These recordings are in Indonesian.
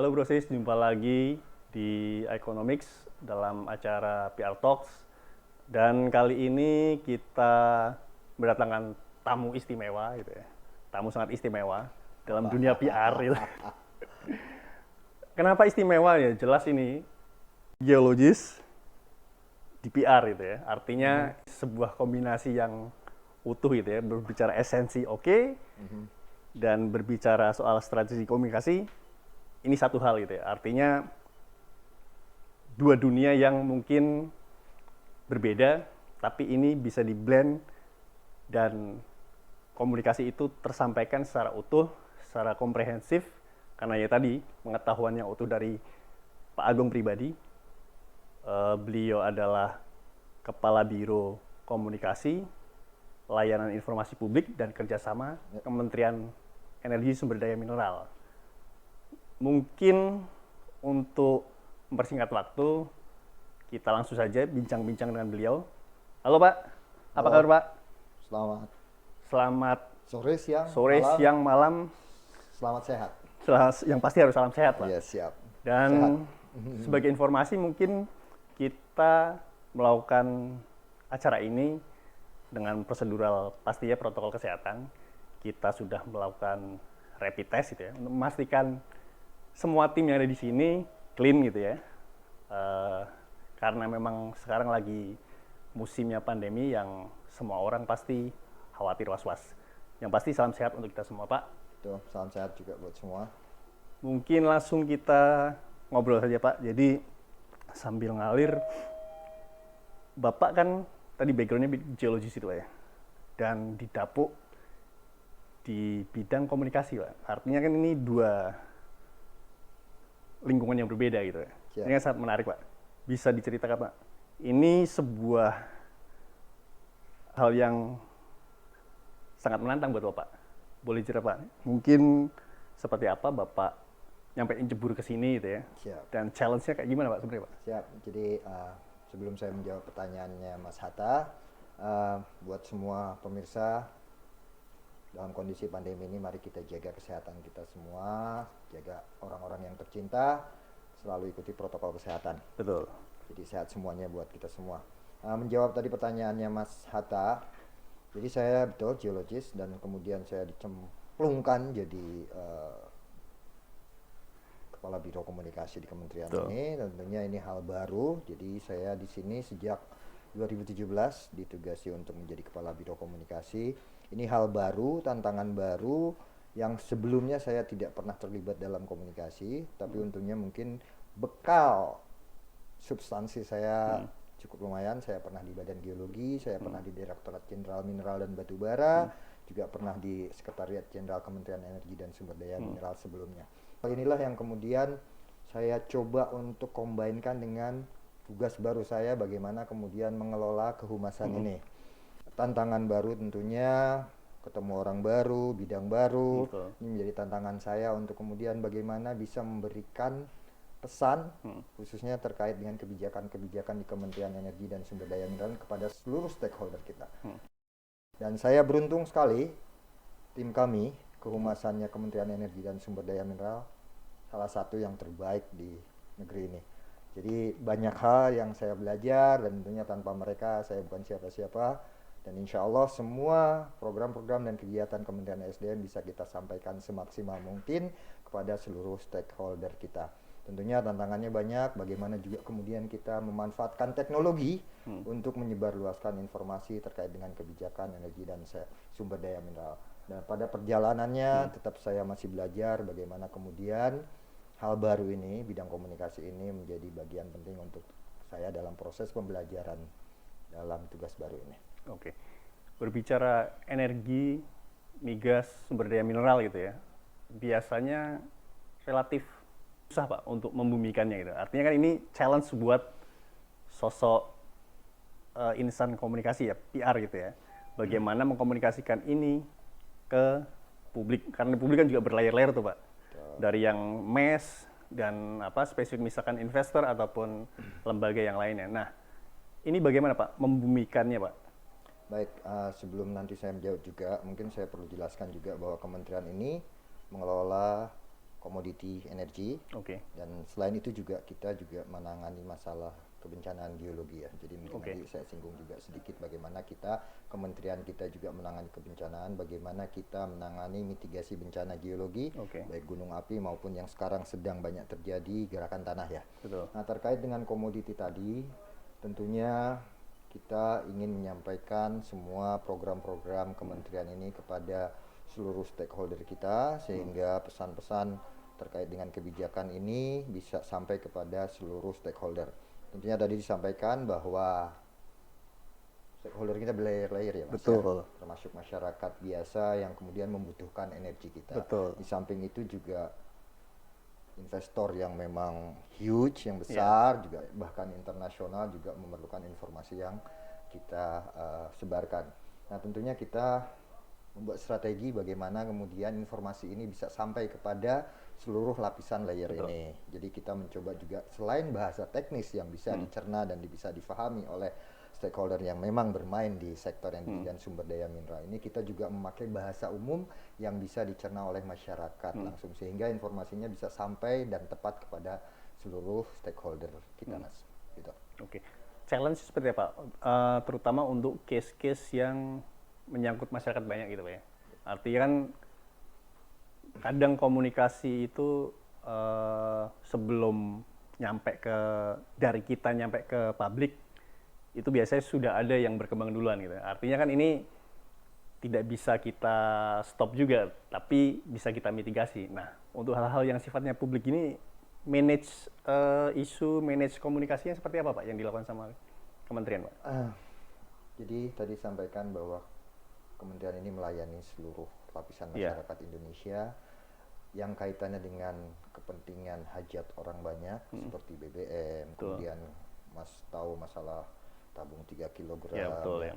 Halo Bro Sis, jumpa lagi di Economics dalam acara PR Talks. Dan kali ini kita berdatangan tamu istimewa gitu ya. Tamu sangat istimewa dalam dunia PR gitu. Kenapa istimewa ya? Jelas ini geologis di PR gitu ya. Artinya sebuah kombinasi yang utuh gitu ya. Berbicara esensi oke, dan berbicara soal strategi komunikasi ini satu hal gitu ya. Artinya dua dunia yang mungkin berbeda, tapi ini bisa di-blend dan komunikasi itu tersampaikan secara utuh, secara komprehensif, karena ya tadi pengetahuan yang utuh dari Pak Agung pribadi. Beliau adalah Kepala Biro Komunikasi, Layanan Informasi Publik dan Kerjasama Kementerian Energi Sumber Daya Mineral. Mungkin untuk mempersingkat waktu, kita langsung saja bincang-bincang dengan beliau. Halo Pak, apa kabar Pak? Selamat Selamat sore, siang, malam. selamat sehat. Yang pasti harus salam sehat Pak. Iya, siap. Dan Sehat. sebagai informasi mungkin kita melakukan acara ini dengan prosedural pastinya protokol kesehatan. Kita sudah melakukan rapid test gitu ya, untuk memastikan semua tim yang ada di sini clean gitu ya. Karena memang sekarang lagi musimnya pandemi yang semua orang pasti khawatir was-was. Yang pasti salam sehat untuk kita semua Pak. Tuh, salam sehat juga buat semua. Mungkin langsung kita ngobrol saja Pak. Jadi sambil ngalir, Bapak kan tadi backgroundnya geologis itu Pak ya. Dan didapuk di bidang komunikasi Pak. Artinya kan ini dua lingkungan yang berbeda gitu ya. Siap. Ini kan sangat menarik Pak. Bisa diceritakan Pak, ini sebuah hal yang sangat menantang buat Bapak. Boleh cerita Pak, mungkin seperti apa Bapak nyampein jebur ke sini gitu ya. Siap. Dan challenge-nya kayak gimana Pak sebenarnya Pak? Siap. Jadi sebelum saya menjawab pertanyaannya Mas Hatta, buat semua pemirsa, dalam kondisi pandemi ini mari kita jaga kesehatan kita semua, jaga orang-orang yang tercinta, selalu ikuti protokol kesehatan. Betul. Jadi sehat semuanya buat kita semua. Menjawab tadi pertanyaannya Mas Hatta, jadi saya betul geologis dan kemudian saya dicemplungkan jadi Kepala Biro Komunikasi di Kementerian Betul. ini. Tentunya ini hal baru. Jadi saya di sini sejak 2017 ditugasi untuk menjadi Kepala Biro Komunikasi. Ini hal baru, tantangan baru yang sebelumnya saya tidak pernah terlibat dalam komunikasi, tapi untungnya mungkin bekal substansi saya cukup lumayan. Saya pernah di Badan Geologi, saya pernah di Direktorat Jenderal Mineral dan Batubara, juga pernah di Sekretariat Jenderal Kementerian Energi dan Sumber Daya Mineral sebelumnya. Inilah yang kemudian saya coba untuk combine-kan dengan tugas baru saya, bagaimana kemudian mengelola kehumasan ini. Tantangan baru tentunya, ketemu orang baru, bidang baru. Betul. Ini menjadi tantangan saya untuk kemudian bagaimana bisa memberikan pesan khususnya terkait dengan kebijakan-kebijakan di Kementerian Energi dan Sumber Daya Mineral kepada seluruh stakeholder kita. Dan saya beruntung sekali, tim kami, kehumasannya Kementerian Energi dan Sumber Daya Mineral, salah satu yang terbaik di negeri ini. Jadi banyak hal yang saya belajar dan tentunya tanpa mereka saya bukan siapa-siapa. Dan insya Allah semua program-program dan kegiatan Kementerian SDM bisa kita sampaikan semaksimal mungkin kepada seluruh stakeholder kita. Tentunya tantangannya banyak, bagaimana juga kemudian kita memanfaatkan teknologi untuk menyebarluaskan informasi terkait dengan kebijakan energi dan sumber daya mineral. Dan pada perjalanannya tetap saya masih belajar bagaimana kemudian hal baru ini, bidang komunikasi ini menjadi bagian penting untuk saya dalam proses pembelajaran dalam tugas baru ini. Oke. Berbicara energi, migas, sumber daya mineral gitu ya. Biasanya relatif susah Pak untuk membumikannya gitu. Artinya kan ini challenge buat sosok insan komunikasi ya, PR gitu ya. Bagaimana mengkomunikasikan ini ke publik, karena publik kan juga berlayer-layer tuh Pak. Dari yang mass dan spesifik misalkan investor ataupun lembaga yang lainnya. Nah, ini bagaimana Pak membumikannya Pak? Baik, sebelum nanti saya menjawab juga, mungkin saya perlu jelaskan juga bahwa kementerian ini mengelola komoditi energi. Oke. Dan selain itu juga kita juga menangani masalah kebencanaan geologi ya. Jadi mungkin Oke. nanti saya singgung juga sedikit bagaimana kita, kementerian kita juga menangani kebencanaan, bagaimana kita menangani mitigasi bencana geologi, Oke. baik gunung api maupun yang sekarang sedang banyak terjadi gerakan tanah ya. Betul. Nah, terkait dengan komoditi tadi, tentunya kita ingin menyampaikan semua program-program kementerian ini kepada seluruh stakeholder kita, sehingga pesan-pesan terkait dengan kebijakan ini bisa sampai kepada seluruh stakeholder. Tentunya tadi disampaikan bahwa stakeholder kita berlayer-layer ya Mas. Betul. Ya? Termasuk masyarakat biasa yang kemudian membutuhkan energi kita. Betul. Di samping itu juga investor yang memang huge, yang besar, juga bahkan internasional juga memerlukan informasi yang kita sebarkan. Nah, tentunya kita membuat strategi bagaimana kemudian informasi ini bisa sampai kepada seluruh lapisan layer ini. Jadi kita mencoba juga selain bahasa teknis yang bisa dicerna dan bisa difahami oleh stakeholder yang memang bermain di sektor energi dan sumber daya mineral ini, kita juga memakai bahasa umum yang bisa dicerna oleh masyarakat langsung, sehingga informasinya bisa sampai dan tepat kepada seluruh stakeholder kita, Mas. Gitu. Oke. Challenge seperti apa? Terutama untuk case-case yang menyangkut masyarakat banyak gitu Pak ya. Artinya kan kadang komunikasi itu sebelum dari kita nyampe ke publik itu biasanya sudah ada yang berkembang duluan gitu. Artinya kan ini tidak bisa kita stop juga, tapi bisa kita mitigasi. Nah, untuk hal-hal yang sifatnya publik ini, manage manage komunikasinya seperti apa Pak yang dilakukan sama kementerian Pak? Jadi tadi sampaikan bahwa kementerian ini melayani seluruh lapisan masyarakat Indonesia yang kaitannya dengan kepentingan hajat orang banyak seperti BBM, kemudian Mas tahu masalah tabung 3 kg. Ya, betul ya.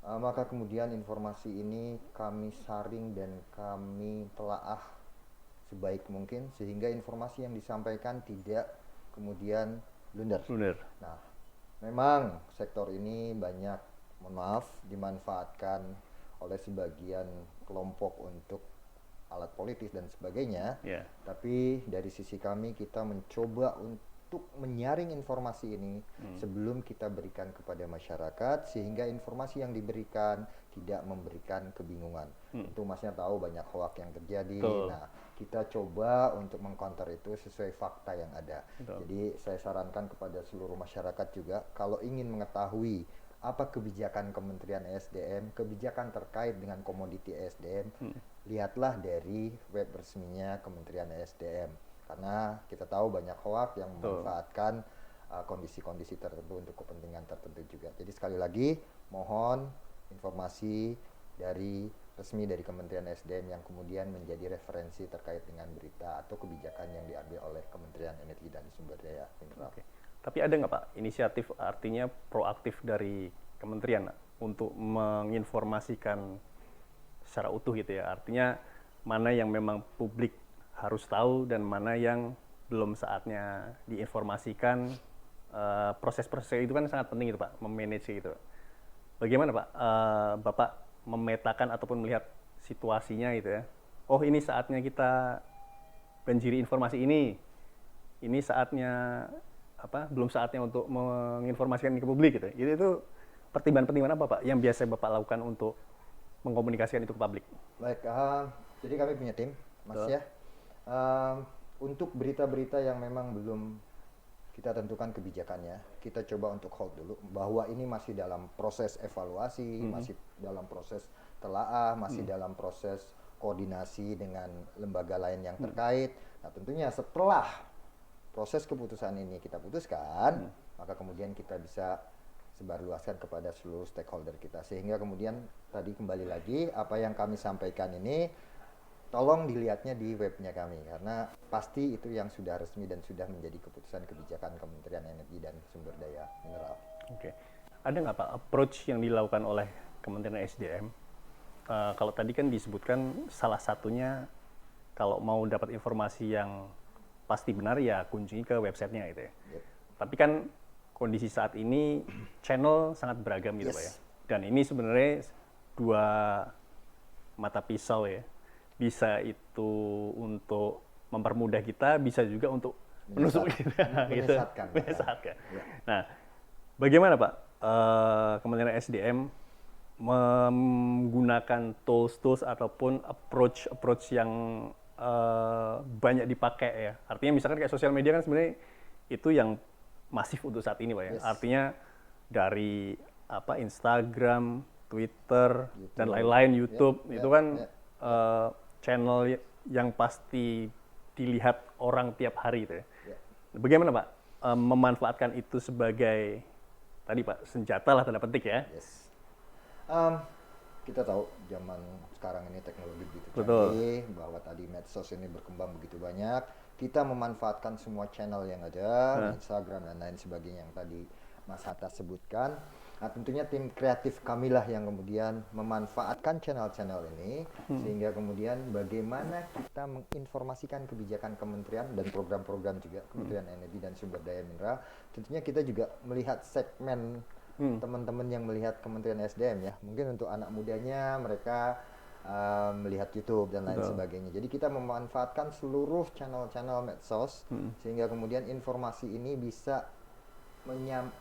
Maka kemudian informasi ini kami saring dan kami telaah sebaik mungkin sehingga informasi yang disampaikan tidak kemudian blunder. Nah, memang sektor ini banyak, mohon maaf, dimanfaatkan oleh sebagian kelompok untuk alat politis dan sebagainya. Tapi dari sisi kami kita mencoba untuk menyaring informasi ini sebelum kita berikan kepada masyarakat, sehingga informasi yang diberikan tidak memberikan kebingungan. Tentu Masnya tahu banyak hoak yang terjadi. Nah, kita coba untuk mengcounter itu sesuai fakta yang ada. Jadi saya sarankan kepada seluruh masyarakat juga, kalau ingin mengetahui apa kebijakan Kementerian ESDM, kebijakan terkait dengan komoditi ESDM, lihatlah dari web resminya Kementerian ESDM. Karena kita tahu banyak hoak yang memanfaatkan kondisi-kondisi tertentu untuk kepentingan tertentu juga. Jadi sekali lagi, mohon informasi resmi dari Kementerian ESDM yang kemudian menjadi referensi terkait dengan berita atau kebijakan yang diambil oleh Kementerian Energi dan Sumber Daya Mineral. Tapi ada nggak Pak inisiatif, artinya proaktif dari kementerian untuk menginformasikan secara utuh gitu ya? Artinya mana yang memang publik harus tahu dan mana yang belum saatnya diinformasikan. Proses-proses itu kan sangat penting itu Pak, memanage gitu. Bagaimana Pak Bapak memetakan ataupun melihat situasinya gitu ya? Oh, ini saatnya kita banjiri informasi ini saatnya belum saatnya untuk menginformasikan ke publik gitu. Itu pertimbangan apa Pak yang biasa Bapak lakukan untuk mengkomunikasikan itu ke publik? Baik, jadi kami punya tim, Mas ya. Untuk berita-berita yang memang belum kita tentukan kebijakannya, kita coba untuk hold dulu bahwa ini masih dalam proses evaluasi, masih dalam proses telaah, masih dalam proses koordinasi dengan lembaga lain yang terkait. Nah, tentunya setelah proses keputusan ini kita putuskan, maka kemudian kita bisa sebarluaskan kepada seluruh stakeholder kita, sehingga kemudian tadi kembali lagi apa yang kami sampaikan ini tolong dilihatnya di webnya kami, karena pasti itu yang sudah resmi dan sudah menjadi keputusan kebijakan Kementerian Energi dan Sumber Daya Mineral. Oke. Ada nggak Pak approach yang dilakukan oleh Kementerian SDM? Kalau tadi kan disebutkan salah satunya kalau mau dapat informasi yang pasti benar ya kunjungi ke websitenya gitu ya. Tapi kan kondisi saat ini channel sangat beragam gitu Pak ya. Dan ini sebenarnya dua mata pisau ya. Bisa itu untuk mempermudah kita, bisa juga untuk menusuk kita, gitu. Menyesatkan. Menyesatkan. Ya. Nah, bagaimana Pak Kementerian SDM menggunakan tools ataupun approach yang banyak dipakai ya. Artinya misalkan kayak sosial media kan sebenarnya itu yang masif untuk saat ini Pak ya. Yes. Artinya dari Instagram, Twitter, YouTube. dan lain-lain, YouTube Ya, itu kan channel yang pasti dilihat orang tiap hari itu ya. Ya. Bagaimana Pak memanfaatkan itu sebagai tadi Pak senjata lah tanda petik ya? Yes. Kita tahu zaman sekarang ini teknologi begitu Betul. canggih, bahwa tadi medsos ini berkembang begitu banyak. Kita memanfaatkan semua channel yang ada, Instagram dan lain sebagainya yang tadi Mas Hatta sebutkan. Nah, tentunya tim kreatif kamilah yang kemudian memanfaatkan channel-channel ini, sehingga kemudian bagaimana kita menginformasikan kebijakan kementerian dan program-program juga Kementerian Energi dan Sumber Daya Mineral. Tentunya kita juga melihat segmen teman-teman yang melihat Kementerian SDM ya. Mungkin untuk anak mudanya mereka melihat YouTube dan lain sebagainya. Jadi kita memanfaatkan seluruh channel-channel medsos sehingga kemudian informasi ini bisa menyampaikan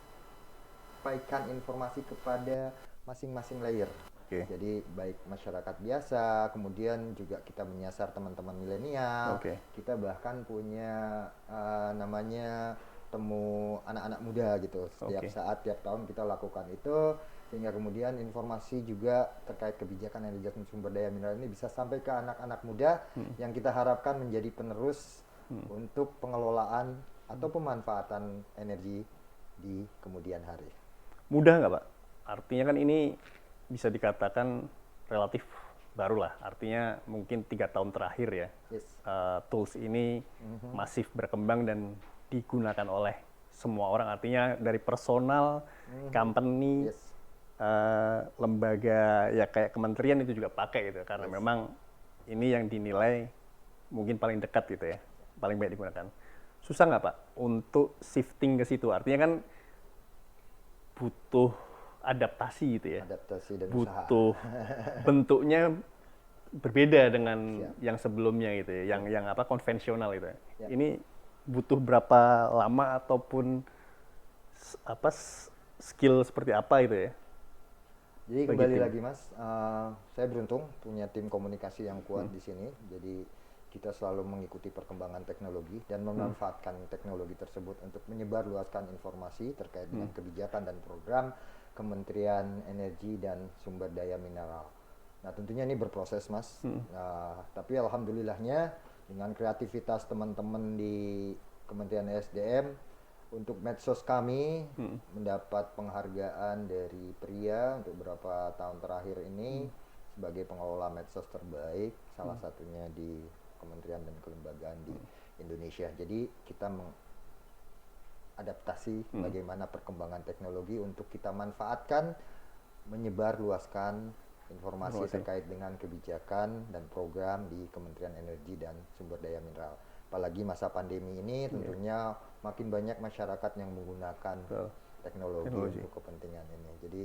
informasi kepada masing-masing layer. Oke. Jadi baik masyarakat biasa, kemudian juga kita menyasar teman-teman milenial. Oke. Kita bahkan punya namanya temu anak-anak muda gitu. Setiap saat, tiap tahun kita lakukan itu, sehingga kemudian informasi juga terkait kebijakan energi dan sumber daya mineral ini bisa sampai ke anak-anak muda yang kita harapkan menjadi penerus untuk pengelolaan atau pemanfaatan energi di kemudian hari. Mudah nggak Pak? Artinya kan ini bisa dikatakan relatif baru lah. Artinya mungkin 3 tahun terakhir ya. Yes. Tools ini masif berkembang dan digunakan oleh semua orang. Artinya dari personal, company, Yes. lembaga ya kayak kementerian itu juga pakai gitu. Karena memang ini yang dinilai mungkin paling dekat gitu ya. Paling baik digunakan. Susah nggak Pak untuk shifting ke situ? Artinya kan butuh adaptasi gitu ya. Adaptasi dan butuh bentuknya berbeda dengan yang sebelumnya gitu ya, yang konvensional gitu ya. Ini butuh berapa lama ataupun skill seperti apa gitu ya? Jadi kembali lagi Mas, saya beruntung punya tim komunikasi yang kuat di sini. Jadi kita selalu mengikuti perkembangan teknologi dan memanfaatkan teknologi tersebut untuk menyebarluaskan informasi terkait dengan kebijakan dan program Kementerian Energi dan Sumber Daya Mineral. Nah tentunya ini berproses Mas, tapi alhamdulillahnya dengan kreativitas teman-teman di Kementerian SDM untuk medsos kami mendapat penghargaan dari Pria untuk beberapa tahun terakhir ini sebagai pengelola medsos terbaik, salah satunya di kementerian dan kelembagaan di Indonesia. Jadi kita adaptasi bagaimana perkembangan teknologi untuk kita manfaatkan, menyebar luaskan informasi terkait dengan kebijakan dan program di Kementerian Energi dan Sumber Daya Mineral. Apalagi masa pandemi ini tentunya makin banyak masyarakat yang menggunakan teknologi untuk kepentingan ini. Jadi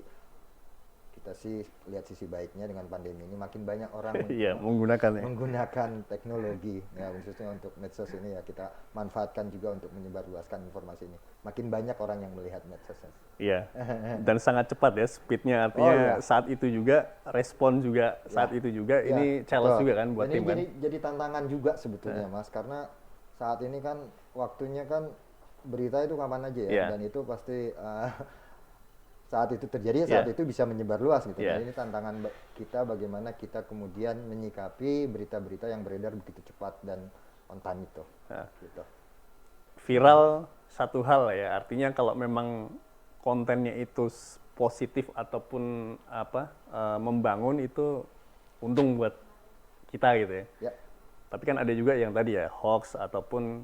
kita sih lihat sisi baiknya dengan pandemi ini makin banyak orang menggunakan teknologi ya, khususnya untuk medsos ini ya, kita manfaatkan juga untuk menyebarluaskan informasi ini. Makin banyak orang yang melihat medsosnya. Iya. Dan sangat cepat ya speednya, artinya saat itu juga respon juga saat itu juga ini challenge juga kan buat tim kan. Jadi tantangan juga sebetulnya Mas, karena saat ini kan waktunya kan berita itu kapan aja ya, dan itu pasti saat itu terjadi, saat itu bisa menyebar luas gitu. Nah, ini tantangan kita bagaimana kita kemudian menyikapi berita-berita yang beredar begitu cepat dan on time itu. Gitu. Viral satu hal ya, artinya kalau memang kontennya itu positif ataupun membangun itu untung buat kita gitu ya. Tapi kan ada juga yang tadi ya hoax ataupun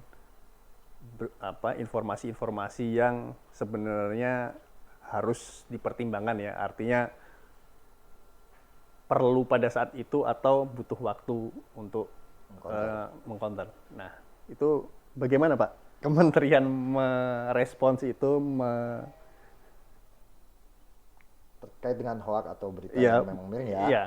informasi-informasi yang sebenarnya harus dipertimbangkan ya, artinya perlu pada saat itu atau butuh waktu untuk mengcounter. Nah, itu bagaimana Pak Kementerian merespons itu terkait dengan hoax atau berita yang memang miring ya? Iya.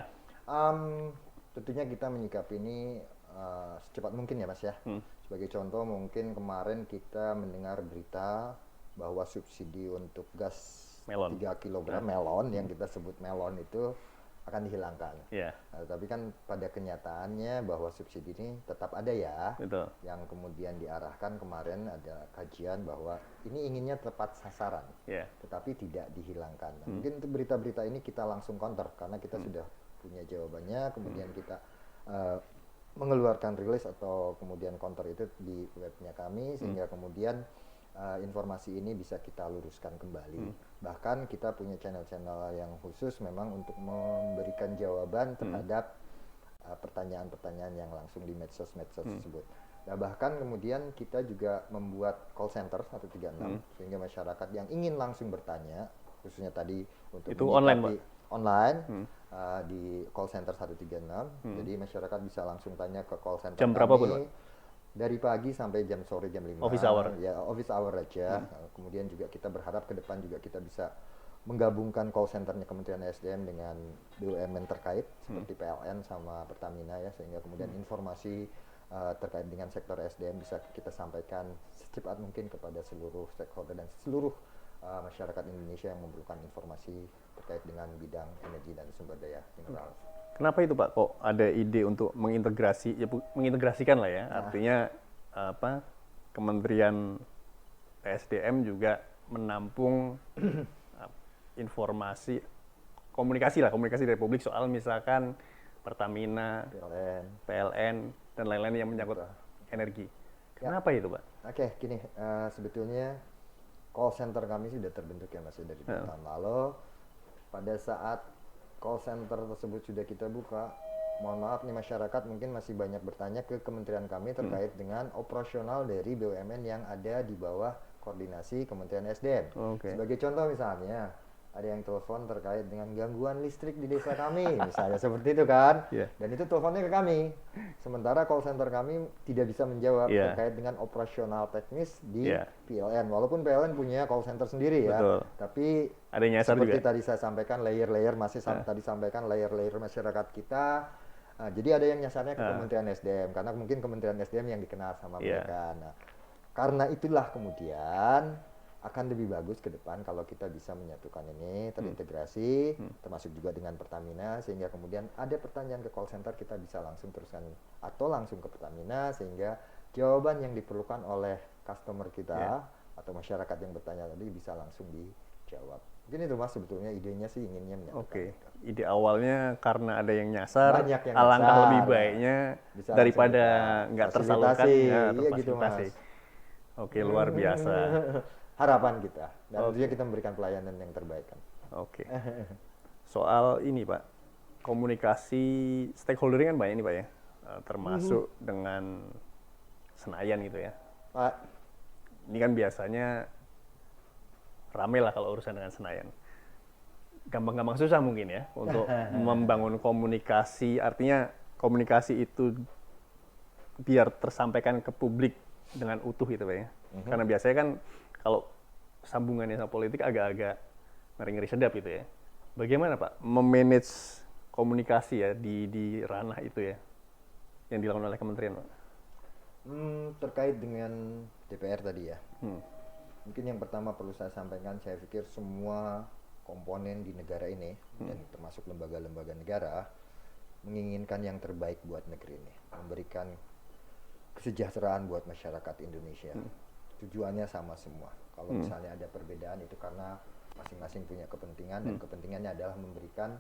Tentunya kita menyikapi ini secepat mungkin ya Mas ya. Sebagai contoh mungkin kemarin kita mendengar berita bahwa subsidi untuk gas Melon. 3 kg melon yang kita sebut melon itu akan dihilangkan. Yeah. Nah, tapi kan pada kenyataannya bahwa subsidi ini tetap ada ya. Betul. Yang kemudian diarahkan kemarin ada kajian bahwa ini inginnya tepat sasaran, tetapi tidak dihilangkan. Nah, mungkin untuk berita-berita ini kita langsung counter karena kita sudah punya jawabannya. Kemudian kita mengeluarkan rilis atau kemudian counter itu di webnya kami sehingga kemudian informasi ini bisa kita luruskan kembali. Bahkan kita punya channel-channel yang khusus memang untuk memberikan jawaban terhadap pertanyaan-pertanyaan yang langsung di medsos-medsos tersebut. Nah, bahkan kemudian kita juga membuat call center 136 sehingga masyarakat yang ingin langsung bertanya, khususnya tadi untuk itu online, Pak? Online di call center 136. Jadi masyarakat bisa langsung tanya ke call center jam kami. berapa, Pak? Dari pagi sampai jam sore jam 5. Office hour. Ya, office hour aja. Kemudian juga kita berharap ke depan juga kita bisa menggabungkan call centernya Kementerian SDM dengan BUMN terkait seperti PLN sama Pertamina ya, sehingga kemudian informasi terkait dengan sektor SDM bisa kita sampaikan secepat mungkin kepada seluruh stakeholder dan seluruh masyarakat Indonesia yang memerlukan informasi terkait dengan bidang energi dan sumber daya mineral. Kenapa itu Pak? Kok ada ide untuk mengintegrasikan lah ya? Artinya Kementerian SDM juga menampung informasi komunikasi dari publik soal misalkan Pertamina, PLN dan lain-lain yang menyangkut energi. Kenapa itu Pak? Oke, gini, sebetulnya call center kami sudah terbentuk ya Mas dari tahun lalu. Pada saat call center tersebut sudah kita buka, mohon maaf nih masyarakat mungkin masih banyak bertanya ke kementerian kami terkait dengan operasional dari BUMN yang ada di bawah koordinasi Kementerian SDM. Sebagai contoh misalnya, ada yang telepon terkait dengan gangguan listrik di desa kami, misalnya seperti itu kan. Dan itu teleponnya ke kami. Sementara call center kami tidak bisa menjawab terkait dengan operasional teknis di PLN. Walaupun PLN punya call center sendiri ya. Tapi ada yang nyasar seperti juga. tadi saya sampaikan layer-layer tadi sampaikan layer-layer masyarakat kita. Jadi ada yang nyasarnya ke Kementerian SDM karena mungkin Kementerian SDM yang dikenal sama mereka. Nah, karena itulah kemudian akan lebih bagus ke depan kalau kita bisa menyatukan ini terintegrasi termasuk juga dengan Pertamina sehingga kemudian ada pertanyaan ke call center kita bisa langsung teruskan atau langsung ke Pertamina sehingga jawaban yang diperlukan oleh customer kita atau masyarakat yang bertanya tadi bisa langsung dijawab. Mungkin itu Mas sebetulnya idenya sih inginnya menyatukan. Ide awalnya karena ada yang nyasar, banyak yang alangkah nyasar, lebih baiknya bisa daripada nggak tersalurkan gitu Mas. Oke, luar biasa. Harapan kita dan tentunya kita memberikan pelayanan yang terbaik kan. Soal ini Pak, komunikasi stakeholder kan banyak nih Pak ya, termasuk dengan Senayan gitu ya. Pak, ini kan biasanya rame lah kalau urusan dengan Senayan. Gampang-gampang susah mungkin ya untuk membangun komunikasi, artinya komunikasi itu biar tersampaikan ke publik dengan utuh gitu Pak ya. Karena biasanya kan kalau sambungannya sama politik agak-agak ngeri-ngeri sedap gitu ya. Bagaimana Pak memanage komunikasi ya di ranah itu ya yang dilakukan oleh kementerian Pak? Terkait dengan DPR tadi ya. Mungkin yang pertama perlu saya sampaikan, saya pikir semua komponen di negara ini dan termasuk lembaga-lembaga negara menginginkan yang terbaik buat negeri ini, memberikan kesejahteraan buat masyarakat Indonesia. Tujuannya sama semua. Kalau misalnya ada perbedaan itu karena masing-masing punya kepentingan dan kepentingannya adalah memberikan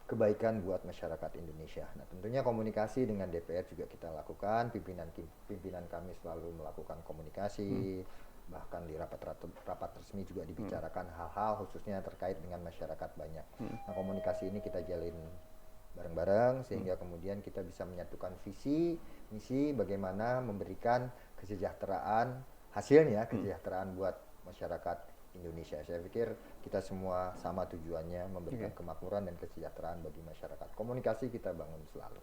kebaikan buat masyarakat Indonesia. Nah, tentunya komunikasi dengan DPR juga kita lakukan. Pimpinan kami selalu melakukan komunikasi. Bahkan di rapat resmi juga dibicarakan hal-hal khususnya terkait dengan masyarakat banyak. Nah, komunikasi ini kita jalin bareng-bareng sehingga kemudian kita bisa menyatukan visi, misi bagaimana memberikan kesejahteraan hasilnya kesejahteraan buat masyarakat Indonesia. Saya pikir kita semua sama tujuannya memberikan kemakmuran dan kesejahteraan bagi masyarakat. Komunikasi kita bangun selalu.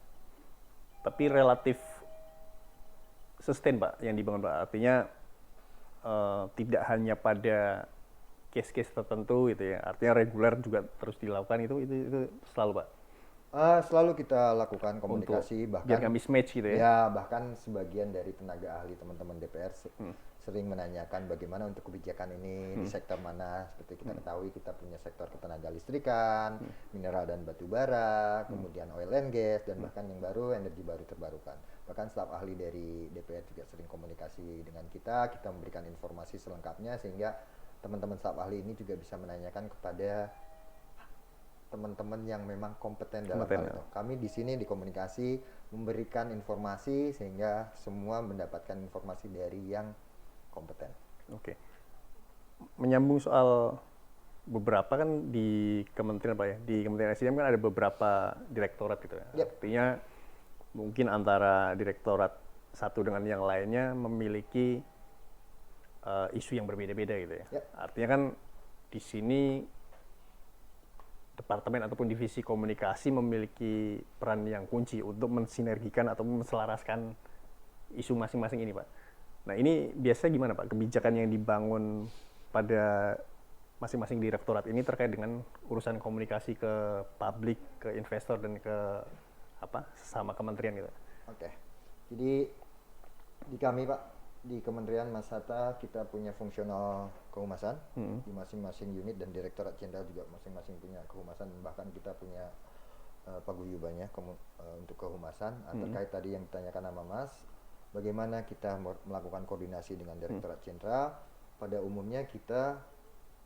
Tapi relatif sustain Pak yang dibangun Pak. Artinya tidak hanya pada case-case tertentu gitu ya. Artinya reguler juga terus dilakukan itu selalu Pak. Selalu kita lakukan komunikasi, biar bahkan nggak mismatch gitu ya? ya bahkan sebagian dari tenaga ahli teman-teman DPR sering menanyakan bagaimana untuk kebijakan ini di sektor mana. Seperti kita ketahui kita punya sektor ketenaga listrikan, mineral dan batu bara, kemudian oil and gas, dan bahkan yang baru energi baru terbarukan. Bahkan staf ahli dari DPR juga sering komunikasi dengan kita memberikan informasi selengkapnya sehingga teman-teman staf ahli ini juga bisa menanyakan kepada teman-teman yang memang kompeten dalam hal itu. Kami di sini di komunikasi memberikan informasi sehingga semua mendapatkan informasi dari yang kompeten. Oke. Menyambung soal beberapa kan di kementerian Pak ya, di Kementerian SDM kan ada beberapa direktorat gitu ya. Yep. Artinya mungkin antara direktorat satu dengan yang lainnya memiliki isu yang berbeda-beda gitu ya. Yep. Artinya kan di sini departemen ataupun divisi komunikasi memiliki peran yang kunci untuk mensinergikan atau menselaraskan isu masing-masing ini, Pak. Nah, ini biasanya gimana, Pak? Kebijakan yang dibangun pada masing-masing direktorat ini terkait dengan urusan komunikasi ke publik, ke investor, dan ke sesama kementerian gitu. Oke. Jadi di kami, Pak, di Kementerian Mas Hatta kita punya fungsional kehumasan di masing-masing unit, dan Direktorat Jenderal juga masing-masing punya kehumasan, bahkan kita punya paguyubannya untuk kehumasan. Terkait tadi yang ditanyakan sama Mas, bagaimana kita melakukan koordinasi dengan Direktorat Jenderal? Pada umumnya kita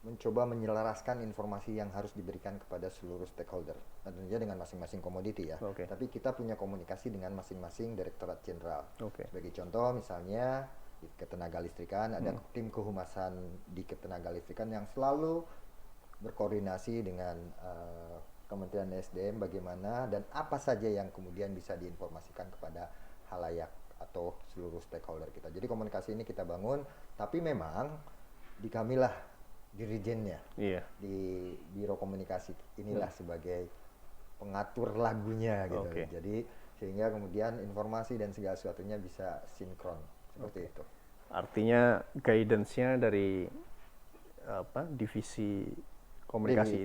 mencoba menyelaraskan informasi yang harus diberikan kepada seluruh stakeholder, tentunya dengan masing-masing komoditi ya. Okay. Tapi kita punya komunikasi dengan masing-masing Direktorat Jenderal. Okay. Sebagai contoh misalnya di ketenaga listrikan ada tim kehumasan di ketenaga listrikan yang selalu berkoordinasi dengan Kementerian SDM bagaimana dan apa saja yang kemudian bisa diinformasikan kepada halayak atau seluruh stakeholder kita. Jadi komunikasi ini kita bangun, tapi memang di kamilah dirijennya, di Biro Komunikasi inilah sebagai pengatur lagunya gitu. Okay. Jadi sehingga kemudian informasi dan segala sesuatunya bisa sinkron seperti itu. Artinya guidance-nya dari divisi komunikasi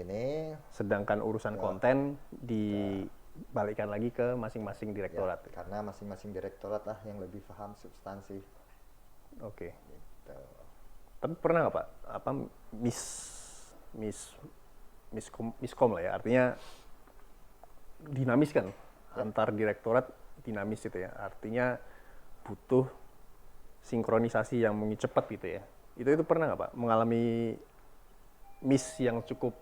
ini, sedangkan urusan konten dibalikkan lagi ke masing-masing direktorat. Ya, karena masing-masing direktorat lah yang lebih paham substansi. Oke. Gitu. Tapi pernah nggak Pak, miskom lah ya, artinya dinamis kan, antar direktorat dinamis gitu ya, artinya butuh sinkronisasi yang mungkin cepat gitu ya. Itu pernah nggak Pak mengalami miss yang cukup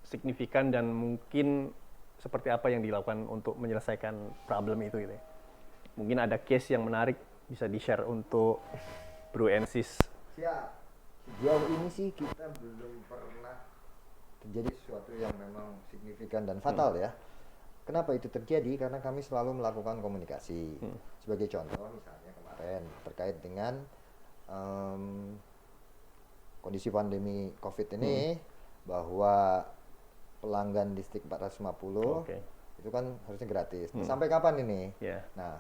signifikan, dan mungkin seperti apa yang dilakukan untuk menyelesaikan problem itu gitu ya. Mungkin ada case yang menarik bisa di-share untuk Bro and Sis. Siap. Sejauh ini sih kita belum pernah terjadi sesuatu yang memang signifikan dan fatal ya. Kenapa itu terjadi? Karena kami selalu melakukan komunikasi. Sebagai contoh misalnya kemarin terkait dengan kondisi pandemi COVID ini, bahwa pelanggan listrik 450 itu kan harusnya gratis. Sampai kapan ini? Nah,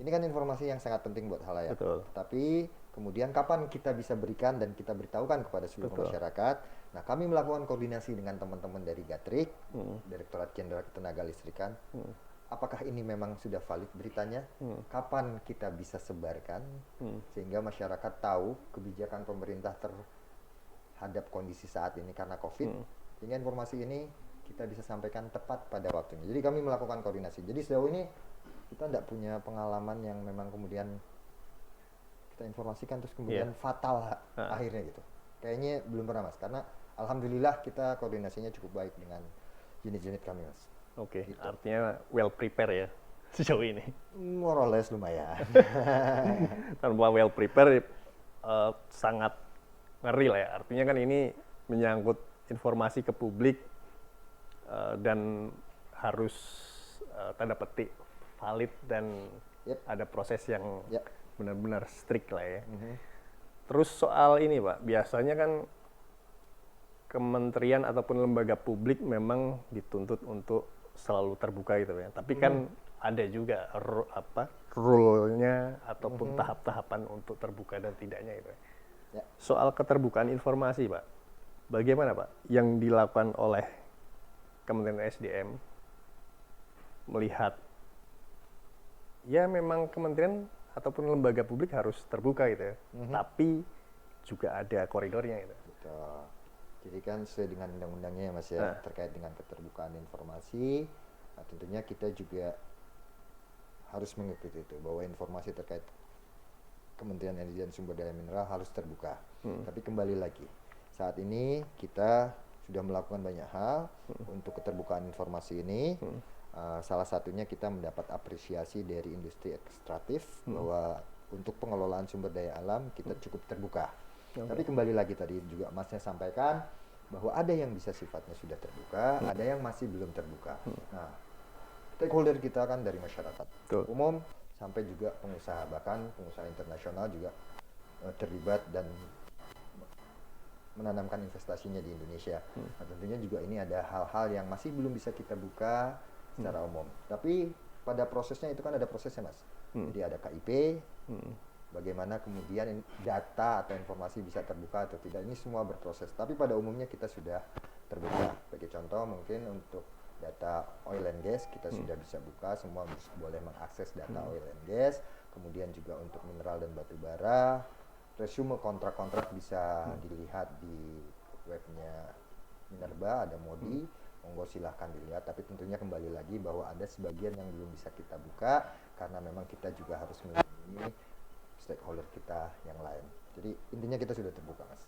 ini kan informasi yang sangat penting buat halayak. Tapi kemudian kapan kita bisa berikan dan kita beritahukan kepada seluruh masyarakat? Nah, kami melakukan koordinasi dengan teman-teman dari Gatrik, Direktorat Jenderal Ketenaga Listrikan. Apakah ini memang sudah valid beritanya? Kapan kita bisa sebarkan sehingga masyarakat tahu kebijakan pemerintah terhadap kondisi saat ini karena COVID, sehingga informasi ini kita bisa sampaikan tepat pada waktunya. Jadi kami melakukan koordinasi. Jadi sejauh ini kita tidak punya pengalaman yang memang kemudian kita informasikan terus kemudian fatal akhirnya gitu. Kayaknya belum pernah Mas, karena alhamdulillah kita koordinasinya cukup baik dengan unit-unit kami Mas. Oke, gitu. Artinya well prepare ya sejauh ini. More or less lumayan. Tanpa well prepare sangat ngeri lah ya. Artinya kan ini menyangkut informasi ke publik dan harus tanda petik valid dan ada proses yang benar-benar strict lah ya. Terus soal ini Pak, biasanya kan kementerian ataupun lembaga publik memang dituntut untuk selalu terbuka gitu ya. Tapi kan ada juga rule-nya ataupun tahap-tahapan untuk terbuka dan tidaknya itu. Soal keterbukaan informasi Pak, bagaimana Pak yang dilakukan oleh Kementerian SDM melihat ya memang kementerian ataupun lembaga publik harus terbuka gitu ya, tapi juga ada koridornya gitu. Betul. Jadi kan sesuai dengan undang-undangnya ya Mas ya, terkait dengan keterbukaan informasi. Nah, tentunya kita juga harus mengikuti itu, bahwa informasi terkait Kementerian Energi dan Sumber Daya Mineral harus terbuka. Tapi kembali lagi, saat ini kita sudah melakukan banyak hal untuk keterbukaan informasi ini. Salah satunya kita mendapat apresiasi dari industri ekstraktif bahwa untuk pengelolaan sumber daya alam kita cukup terbuka. Tapi kembali lagi tadi juga Masnya sampaikan bahwa ada yang bisa sifatnya sudah terbuka, ada yang masih belum terbuka. Nah, stakeholder kita kan dari masyarakat umum sampai juga pengusaha, bahkan pengusaha internasional juga terlibat dan menanamkan investasinya di Indonesia. Nah, tentunya juga ini ada hal-hal yang masih belum bisa kita buka secara umum. Tapi pada prosesnya itu kan ada prosesnya Mas. Jadi ada KIP, bagaimana kemudian data atau informasi bisa terbuka atau tidak, ini semua berproses. Tapi pada umumnya kita sudah terbuka. Sebagai contoh mungkin untuk data oil and gas kita sudah bisa buka, semua boleh mengakses data oil and gas. Kemudian juga untuk mineral dan batu bara, resume kontrak-kontrak bisa dilihat di webnya Minerba, ada Modi, monggo silahkan dilihat. Tapi tentunya kembali lagi bahwa ada sebagian yang belum bisa kita buka karena memang kita juga harus melindungi stakeholder kita yang lain. Jadi intinya kita sudah terbuka Mas.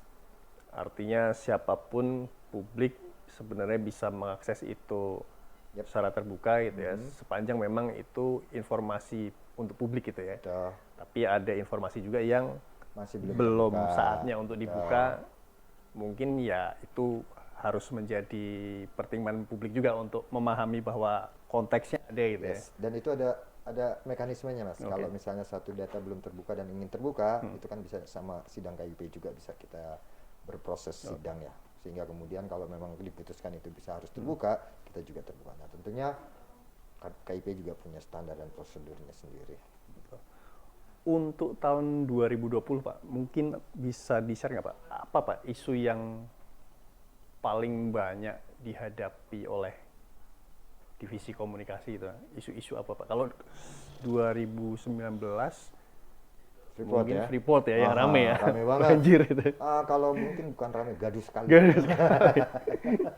Artinya siapapun publik sebenarnya bisa mengakses itu secara terbuka gitu ya, sepanjang memang itu informasi untuk publik gitu ya. Betul. Tapi ada informasi juga yang Masih belum terbuka. saatnya untuk dibuka. Mungkin ya itu harus menjadi pertimbangan publik juga untuk memahami bahwa konteksnya ada gitu ya. Dan itu ada mekanismenya Mas. Kalau misalnya satu data belum terbuka dan ingin terbuka, itu kan bisa sama sidang KIP juga bisa kita berproses sidang ya. Sehingga kemudian kalau memang diputuskan itu bisa harus terbuka, kita juga terbuka. Nah, tentunya KIP juga punya standar dan prosedurnya sendiri. Untuk tahun 2020 Pak, mungkin bisa di-share nggak Pak? Apa Pak isu yang paling banyak dihadapi oleh divisi komunikasi itu? Isu-isu apa Pak? Kalau 2019 Freeport mungkin ya. Freeport ya yang rame ya. Rame banget. Banjir itu. Kalau mungkin bukan rame, gaduh sekali.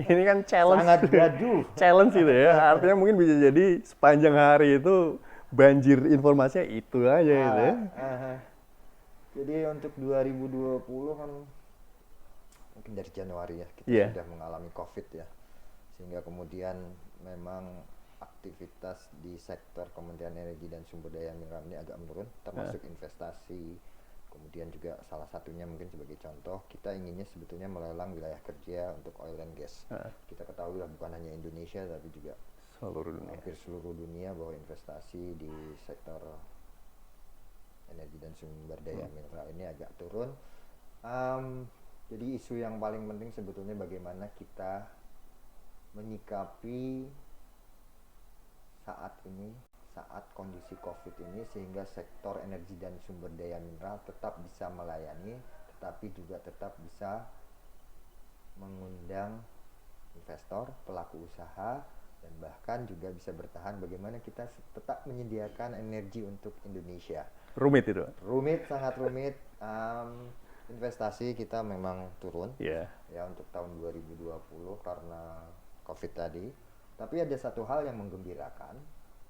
Ini kan challenge. Sangat gaduh. Challenge itu ya. Artinya mungkin bisa jadi sepanjang hari itu banjir informasinya itu aja gitu ya. Jadi untuk 2020 kan mungkin dari Januari ya kita sudah mengalami COVID ya. Sehingga kemudian memang aktivitas di sektor Kementerian Energi dan Sumber Daya Mineral ini agak menurun, termasuk investasi. Kemudian juga salah satunya mungkin sebagai contoh, kita inginnya sebetulnya melelang wilayah kerja untuk oil and gas. Kita ketahui lah bukan hanya Indonesia tapi juga hampir seluruh dunia bahwa investasi di sektor energi dan sumber daya mineral ini agak turun. Jadi isu yang paling penting sebetulnya bagaimana kita menyikapi saat kondisi COVID ini sehingga sektor energi dan sumber daya mineral tetap bisa melayani, tetapi juga tetap bisa mengundang investor, pelaku usaha, dan bahkan juga bisa bertahan bagaimana kita tetap menyediakan energi untuk Indonesia. Rumit itu? Rumit, sangat rumit. Investasi kita memang turun ya untuk tahun 2020 karena COVID tadi. Tapi ada satu hal yang menggembirakan